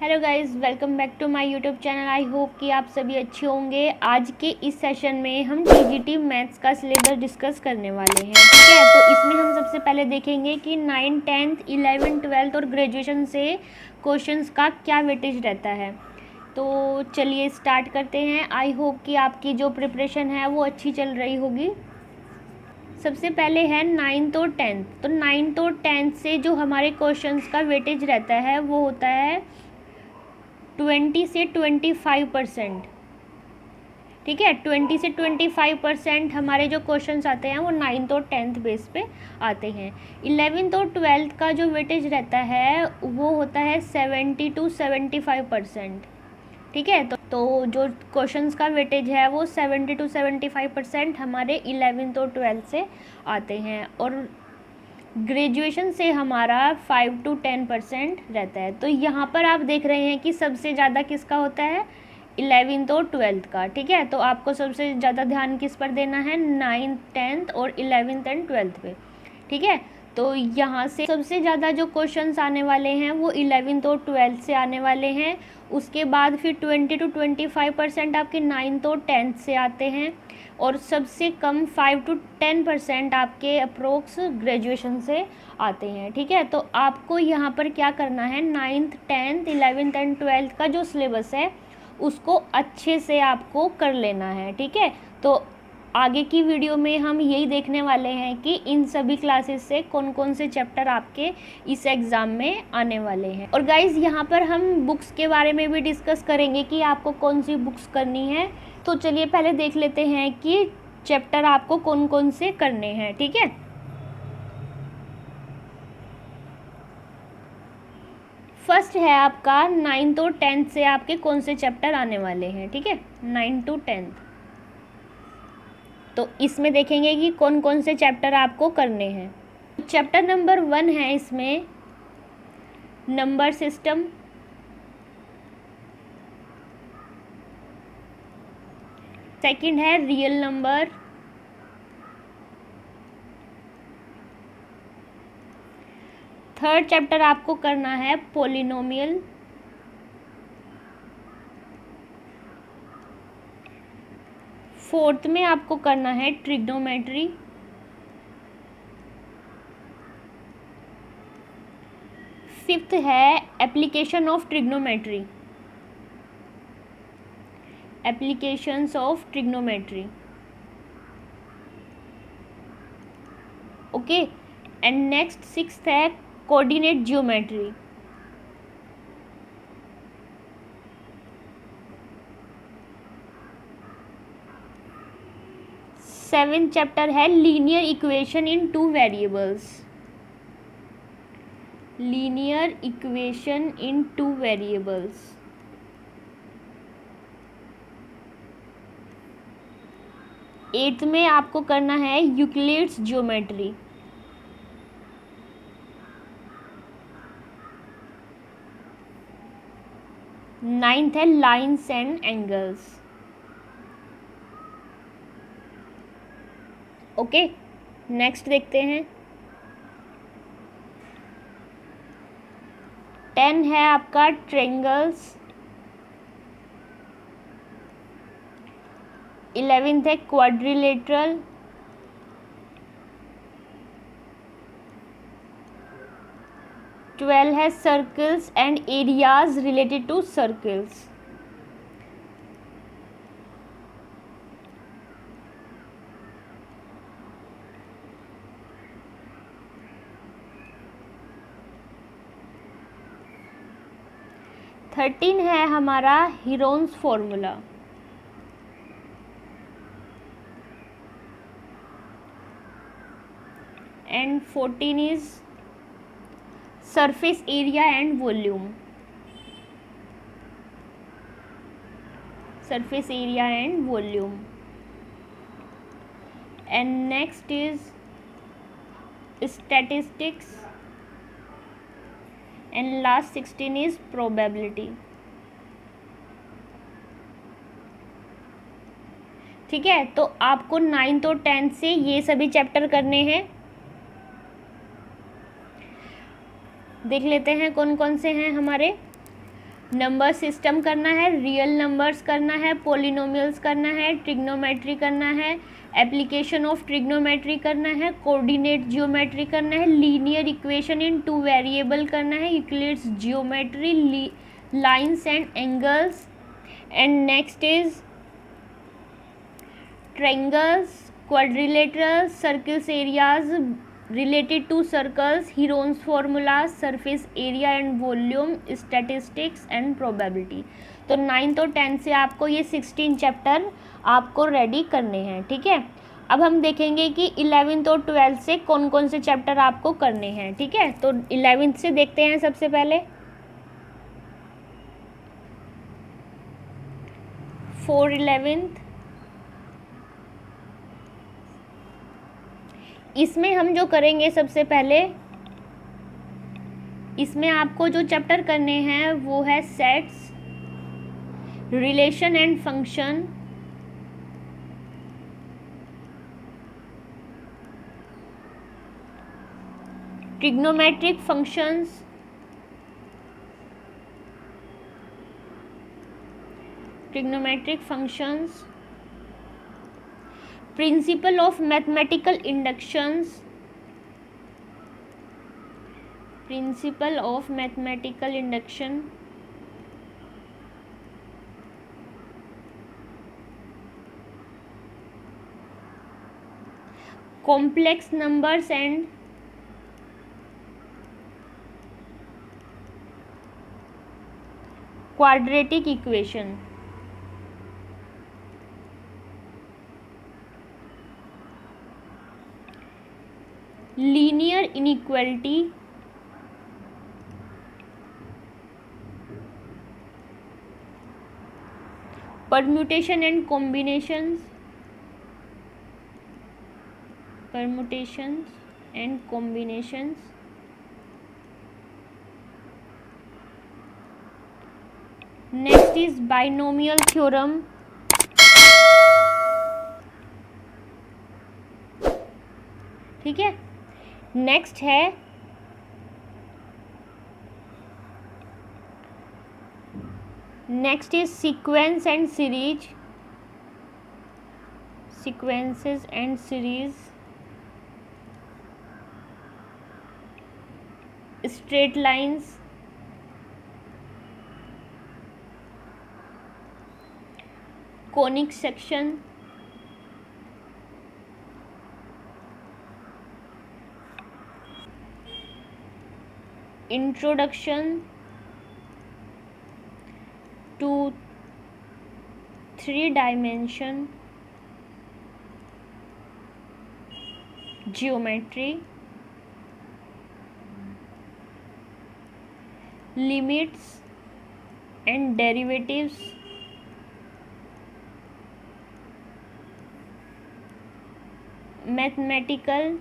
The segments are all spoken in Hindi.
Hello guys, welcome back to my YouTube channel. I hope कि आप सभी अच्छे होंगे। आज के इस सेशन में हम टीजीटी मैथ्स का सिलेबस डिस्कस करने वाले हैं। ठीक है, तो इसमें हम सबसे पहले देखेंगे कि 9th 10th 11th 12th और ग्रेजुएशन से क्वेश्चंस का क्या वेटेज रहता है। तो चलिए स्टार्ट करते हैं। आई होप कि आपकी जो प्रिपरेशन है वो अच्छी चल रही होगी। सबसे पहले है 9th और 10th। तो 9th और 10th से जो हमारे क्वेश्चंस का वेटेज रहता है वो होता है 20 से 25%। ठीक है, 20 से 25% हमारे जो क्वेश्चंस आते हैं वो 9th और 10th बेस पे आते हैं। 11th और 12th का जो वेटेज रहता है वो होता है 70 to 75%। ठीक है, तो जो क्वेश्चंस का वेटेज है वो 70 to 75% हमारे 11th और 12th से आते हैं, और ग्रेजुएशन से हमारा 5 to 10% रहता है। तो यहाँ पर आप देख रहे हैं कि सबसे ज़्यादा किसका होता है, 11th और 12th का। ठीक है, तो आपको सबसे ज़्यादा ध्यान किस पर देना है, 9th 10th और 11th एंड 12th पे। ठीक है, तो यहाँ से सबसे ज़्यादा जो क्वेश्चंस आने वाले हैं वो 11th और 12th से आने वाले हैं। उसके बाद फिर 20 to 25% आपके 9th और 10th से आते हैं, और सबसे कम 5 to 10% आपके अप्रोक्स ग्रेजुएशन से आते हैं। ठीक है, तो आपको यहाँ पर क्या करना है, 9th 10th 11th and 12th का जो सिलेबस है उसको अच्छे से आपको कर लेना है। ठीक है, तो आगे की वीडियो में हम यही देखने वाले हैं कि इन सभी क्लासेस से कौन कौन से चैप्टर आपके इस एग्ज़ाम में आने वाले हैं। और गाइज़, यहाँ पर हम बुक्स के बारे में भी डिस्कस करेंगे कि आपको कौन सी बुक्स करनी है। तो चलिए पहले देख लेते हैं कि चैप्टर आपको कौन कौन से करने हैं। ठीक है, फर्स्ट है आपका 9th और 10th से आपके कौन से चैप्टर आने वाले हैं। ठीक है, 9 to 10th। तो इसमें देखेंगे कि कौन कौन से चैप्टर आपको करने हैं। चैप्टर नंबर 1 है इसमें नंबर सिस्टम। सेकंड है रियल नंबर। थर्ड चैप्टर आपको करना है पॉलिनोमियल। फोर्थ में आपको करना है ट्रिग्नोमेट्री। फिफ्थ है application of trigonometry, applications of trigonometry. Okay, and next sixth है कोऑर्डिनेट ज्योमेट्री। सेवेंथ चैप्टर है linear equation in two variables, linear equation in two variables. Eighth में आपको करना है यूक्लिड्स ज्योमेट्री। नाइन्थ है lines and angles. Okay, next देखते हैं। 10 है आपका ट्रायंगल्स। 11th है क्वाड्रिलेटरल। 12 है circles and areas related to circles. Thirteen है हमारा Heron's formula. And 14 is surface area and volume, surface area and volume. And next is statistics, and last 16 is probability. ठीक है, तो आपको 9th और 10th से ये सभी चैप्टर करने हैं। देख लेते हैं कौन कौन से हैं हमारे। नंबर सिस्टम करना है, रियल नंबर्स करना है, पोलिनोमियल्स करना है, ट्रिग्नोमेट्री करना है, एप्लीकेशन ऑफ ट्रिग्नोमेट्री करना है, कोऑर्डिनेट जियोमेट्री करना है, linear equation in two variable करना है, Euclid's geometry, lines and angles, and next is triangles, quadrilaterals, circles, areas related to circles, Heron's formula, surface area and volume, statistics and probability। तो 9th और 10th से आपको ये 16 चैप्टर आपको रेडी करने हैं, ठीक है। अब हम देखेंगे कि 11th और 12th से कौन कौन से चैप्टर आपको करने हैं, ठीक है। तो 11th से देखते हैं सबसे पहले। फॉर 11th इसमें हम जो करेंगे सबसे पहले, इसमें आपको जो चैप्टर करने हैं वो है sets, relation and function, trigonometric functions, principle of mathematical inductions, complex numbers and quadratic equation, linear inequality, permutation and combinations, next is binomial theorem, ठीक है। नेक्स्ट है next is sequences and series, straight lines, conic section, introduction to 3 dimension geometry, limits and derivatives, mathematical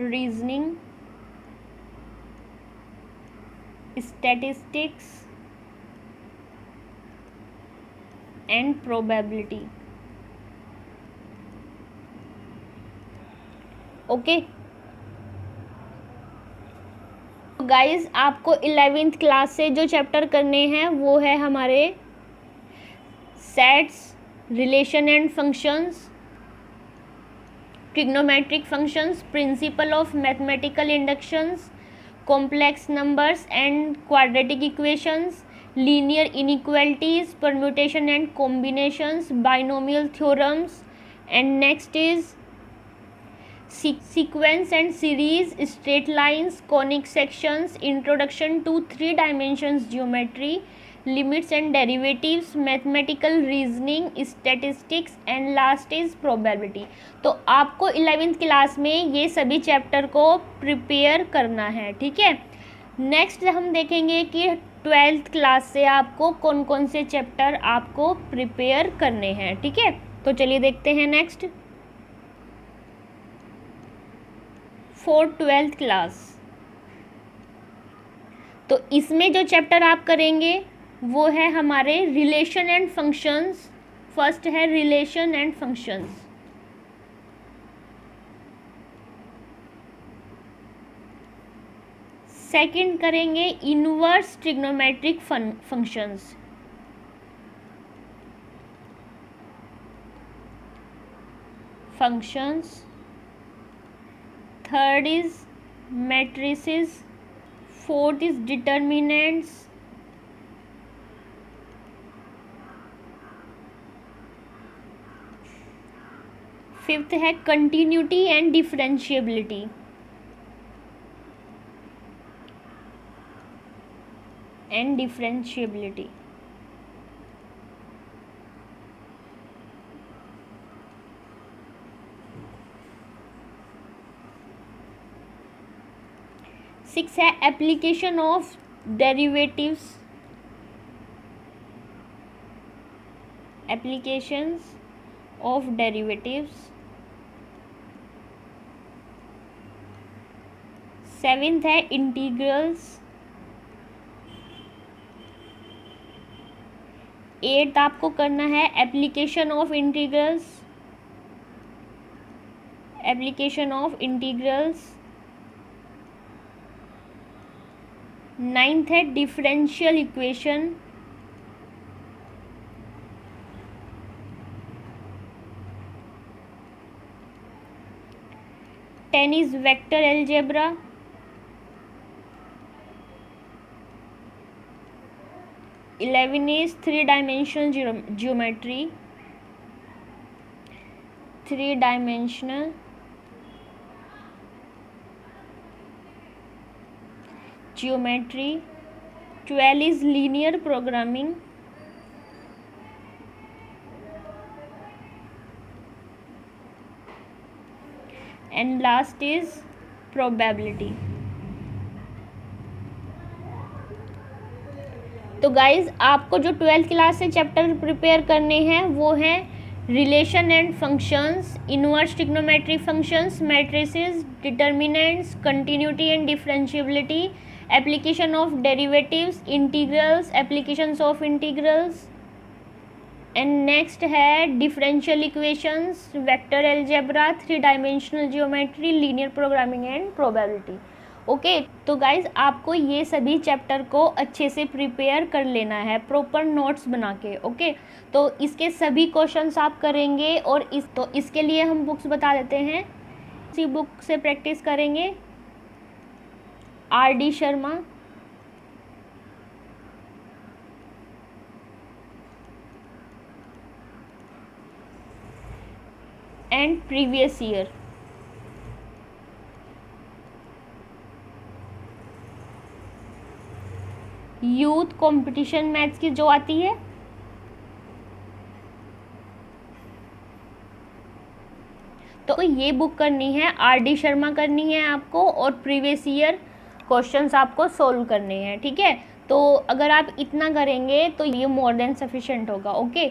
reasoning, statistics and probability. Okay guys, आपको 11th क्लास से जो चैप्टर करने हैं वो है हमारे sets, relation and functions, trigonometric functions, principle of mathematical inductions, complex numbers and quadratic equations, linear inequalities, permutation and combinations, binomial theorems, and next is sequence and series, straight lines, conic sections, introduction to 3 dimensions geometry, limits and derivatives, mathematical reasoning, statistics and last is probability। तो आपको 11th क्लास में ये सभी चैप्टर को प्रिपेयर करना है, ठीक है। नेक्स्ट हम देखेंगे कि 12th क्लास से आपको कौन कौन से चैप्टर आपको प्रिपेयर करने हैं, ठीक है। तो चलिए देखते हैं नेक्स्ट फॉर 12th क्लास। तो इसमें जो चैप्टर आप करेंगे वो है हमारे रिलेशन एंड फंक्शंस। फर्स्ट है रिलेशन एंड फंक्शंस, सेकंड करेंगे inverse trigonometric functions. Third is matrices, fourth is determinants, fifth है कंटिन्यूटी एंड डिफरेंशिएबिलिटी, सिक्स है application of derivatives, applications of derivatives. Seventh है इंटीग्रल्स। एट्थ आपको करना है एप्लीकेशन ऑफ इंटीग्रल्स। नाइन्थ है differential equation. Ten is vector algebra. 11 is three-dimensional geometry. Three-dimensional geometry. 12 is linear programming. And last is probability. तो गाइज आपको जो 12th क्लास से चैप्टर प्रिपेयर करने हैं वो हैं relation and functions, inverse trigonometric functions, matrices, determinants, continuity and differentiability, application of derivatives, integrals, applications of integrals, and next है differential equations, vector algebra, three dimensional geometry, linear programming and probability. Okay तो गाइज आपको ये सभी चैप्टर को अच्छे से प्रिपेयर कर लेना है प्रॉपर नोट्स बना के। ओके तो इसके सभी क्वेश्चंस आप करेंगे और इसके लिए हम बुक्स बता देते हैं। इसी बुक से प्रैक्टिस करेंगे। RD Sharma, and previous year. Youth competition maths की जो आती है तो ये बुक करनी है, RD शर्मा करनी है आपको, और प्रीवियस ईयर क्वेश्चंस आपको सोल्व करने हैं। ठीक है तो अगर आप इतना करेंगे तो ये मोर देन सफिशिएंट होगा। ओके